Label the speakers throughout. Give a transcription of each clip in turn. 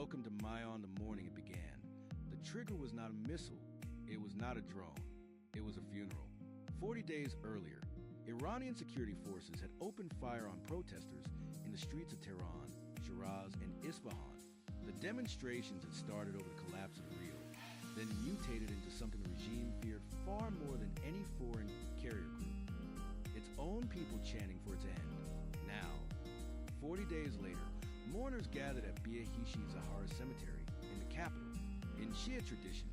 Speaker 1: welcome to Mayan the morning it began. The trigger was not a missile. It was not a drone. It was a funeral. 40 days earlier, Iranian security forces had opened fire on protesters in the streets of Tehran, Shiraz, and Isfahan. The demonstrations had started over the collapse of Rio, then mutated into something the regime feared far more than any foreign carrier group. Its own people chanting for its end. Now, 40 days later, mourners gathered at Biahishi Zahara Cemetery in the capital. In Shia tradition,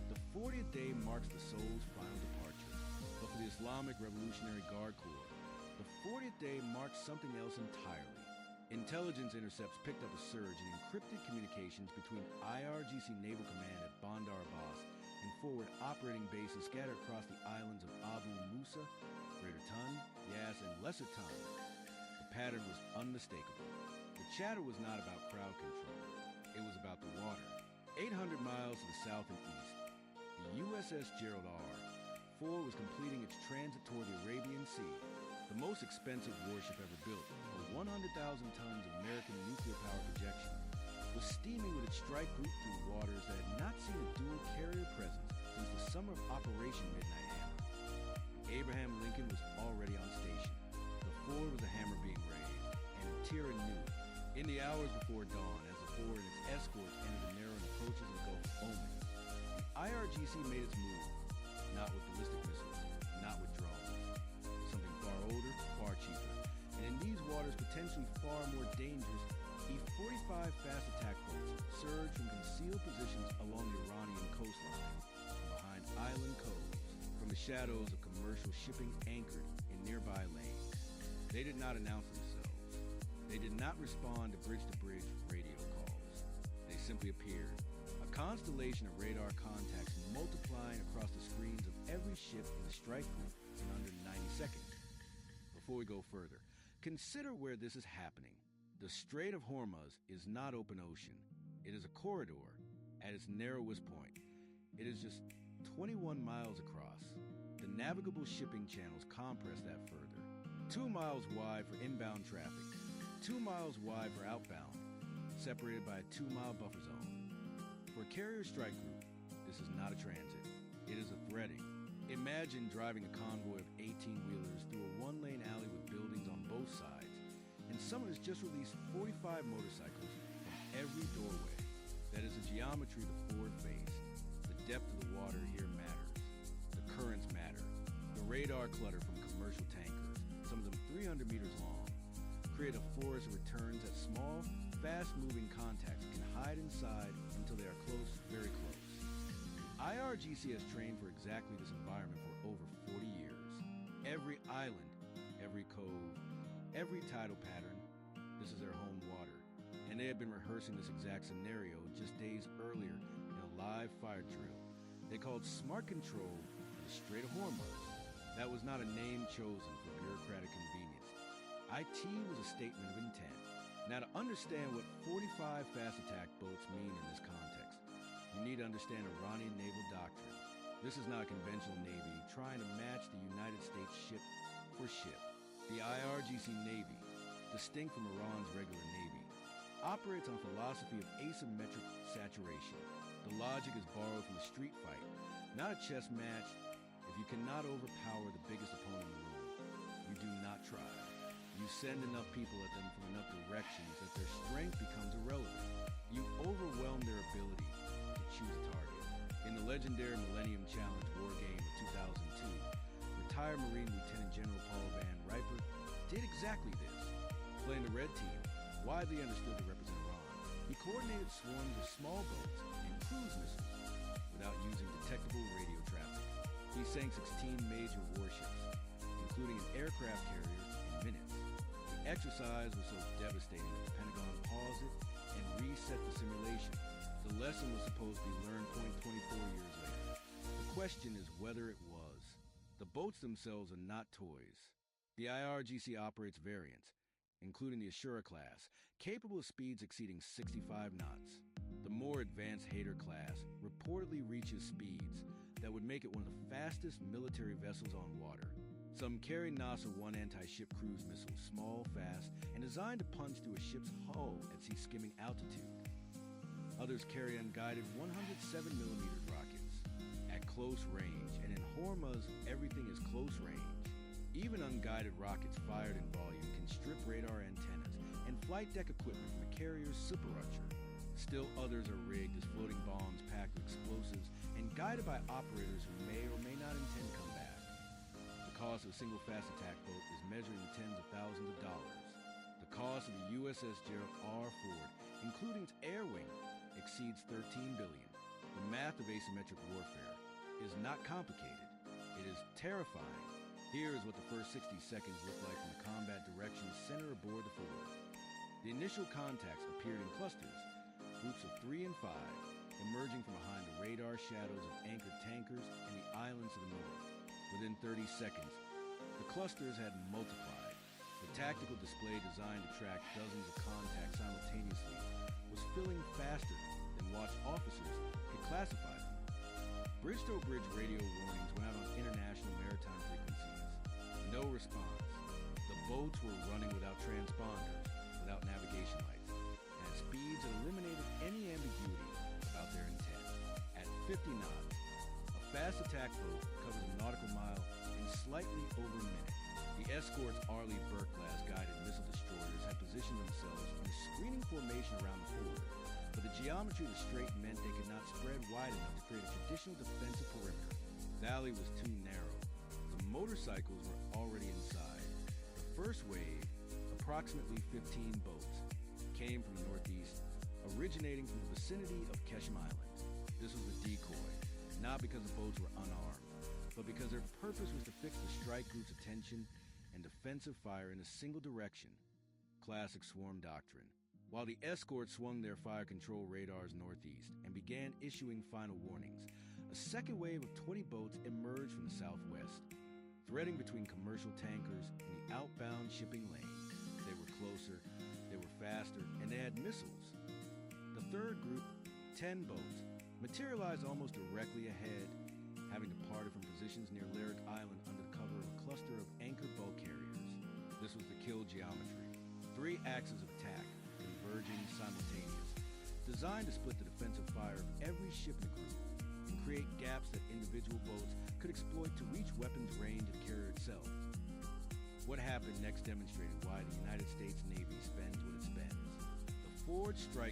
Speaker 1: the 40th day marks the soul's final departure. But for the Islamic Revolutionary Guard Corps, the 40th day marks something else entirely. Intelligence intercepts picked up a surge in encrypted communications between IRGC Naval Command at Bandar Abbas and forward operating bases scattered across the islands of Abu Musa, Greater Tun, Yas, and Lesser Tun. The pattern was unmistakable. The chatter was not about crowd control. It was about the water. 800 miles to the south and east, the USS Gerald R. 4 was completing its transit toward the Arabian Sea, the most expensive warship ever built, a 100,000 tons of American nuclear power projection, was steaming with its strike group through waters that had not seen a dual carrier presence since the summer of Operation Midnight Hammer. Abraham Lincoln was already on station. The Ford was a hammer being raised, and Tira knew. In the hours before dawn, as the Ford and its escorts entered the narrow approaches of Gulf of Oman, the IRGC made its move, not with ballistic missiles, not with drones. Something far older, far cheaper, and in these waters potentially far more dangerous, E-45 fast attack boats surged from concealed positions along the Iranian coastline, from behind island coves, from the shadows of commercial shipping anchored in nearby lanes. They did not announce themselves. They did not respond to bridge-to-bridge radio calls. They simply appeared, a constellation of radar contacts multiplying across the screens of every ship in the strike group in under 90 seconds. Before we go further, consider where this is happening. The Strait of Hormuz is not open ocean. It is a corridor at its narrowest point. It is just 21 miles across. The navigable shipping channels compress that further. 2 miles wide for inbound traffic, 2 miles wide for outbound, separated by a 2-mile buffer zone. For a carrier strike group, this is not a transit. It is a threading. Imagine driving a convoy of 18-wheelers through a 1-lane alley with buildings on both sides, and someone has just released 45 motorcycles from every doorway. That is the geometry the Ford faced. The depth of the water here matters. The currents matter. The radar clutter from commercial tankers, some of them 300 meters long, create a forest of returns that small, fast-moving contacts can hide inside until they are close, very close. IRGC has trained for exactly this environment for over 40 years. Every island, every cove, every tidal pattern, this is their home water. And they had been rehearsing this exact scenario just days earlier in a live fire drill they called Smart Control for the Strait of Hormuz. That was not a name chosen for bureaucratic convenience. IT was a statement of intent. Now, to understand what 45 fast attack boats mean in this context, you need to understand Iranian naval doctrine. This is not a conventional navy trying to match the United States ship for ship. The IRGC Navy, distinct from Iran's regular navy, operates on a philosophy of asymmetric saturation. The logic is borrowed from a street fight, not a chess match. If you cannot overpower the biggest opponent in the room, you do not try. You send enough people at them from enough directions that their strength becomes irrelevant. You overwhelm their ability to choose a target. In the legendary Millennium Challenge war game of 2002, retired Marine Lieutenant General Paul Van Riper did exactly this. Playing the red team, widely understood to represent Iran, he coordinated swarms of small boats and cruise missiles without using detectable radio traffic. He sank 16 major warships, including an aircraft carrier, in minutes. The exercise was so devastating that the Pentagon paused it and reset the simulation. The lesson was supposed to be learned 24 years later. The question is whether it was. The boats themselves are not toys. The IRGC operates variants, including the Ashura class, capable of speeds exceeding 65 knots. The more advanced Hader class reportedly reaches speeds that would make it one of the fastest military vessels on water. Some carry NASA-1 anti-ship cruise missiles, small, fast, and designed to punch through a ship's hull at sea skimming altitude. Others carry unguided 107mm rockets at close range, and in Hormuz, everything is close range. Even unguided rockets fired in volume can strip radar antennas and flight deck equipment from a carrier's superstructure. Still others are rigged as floating bombs packed with explosives and guided by operators who may or may not intend combat. The cost of a single fast attack boat is measured in tens of thousands of dollars. The cost of the USS Gerald R Ford, including its air wing, exceeds $13 billion. The math of asymmetric warfare is not complicated. It is terrifying. Here is what the first 60 seconds looked like from the combat direction center aboard the Ford. The initial contacts appeared in clusters, groups of 3 and 5, emerging from behind the radar shadows of anchored tankers and the islands to the north. Within 30 seconds, the clusters had multiplied. The tactical display designed to track dozens of contacts simultaneously was filling faster than watch officers could classify them. Bridge-to-bridge radio warnings went out on international maritime frequencies. No response. The boats were running without transponders, without navigation lights, and at speeds that eliminated any ambiguity about their intent. At 50 knots, a fast attack boat covers a nautical mile in slightly over a minute. The escort's Arleigh Burke-class guided missile destroyers had positioned themselves in a screening formation around the Ford, but the geometry of the strait meant they could not spread wide enough to create a traditional defensive perimeter. The valley was too narrow. The motorcycles were already inside. The first wave, approximately 15 boats, came from the northeast, originating from the vicinity of Keshem Island. This was a decoy, not because the boats were unarmed, but because their purpose was to fix the strike group's attention and defensive fire in a single direction. Classic swarm doctrine. While the escorts swung their fire control radars northeast and began issuing final warnings, a second wave of 20 boats emerged from the southwest, threading between commercial tankers and the outbound shipping lanes. They were closer, they were faster, and they had missiles. The third group, 10 boats, materialized almost directly ahead, having departed from positions near Lyric Island under the cover of a cluster of anchored bulk carriers. This was the kill geometry. 3 axes of attack, converging simultaneous, designed to split the defensive fire of every ship in the group and create gaps that individual boats could exploit to reach weapons range of the carrier itself. What happened next demonstrated why the United States Navy spends what it spends. The Ford strike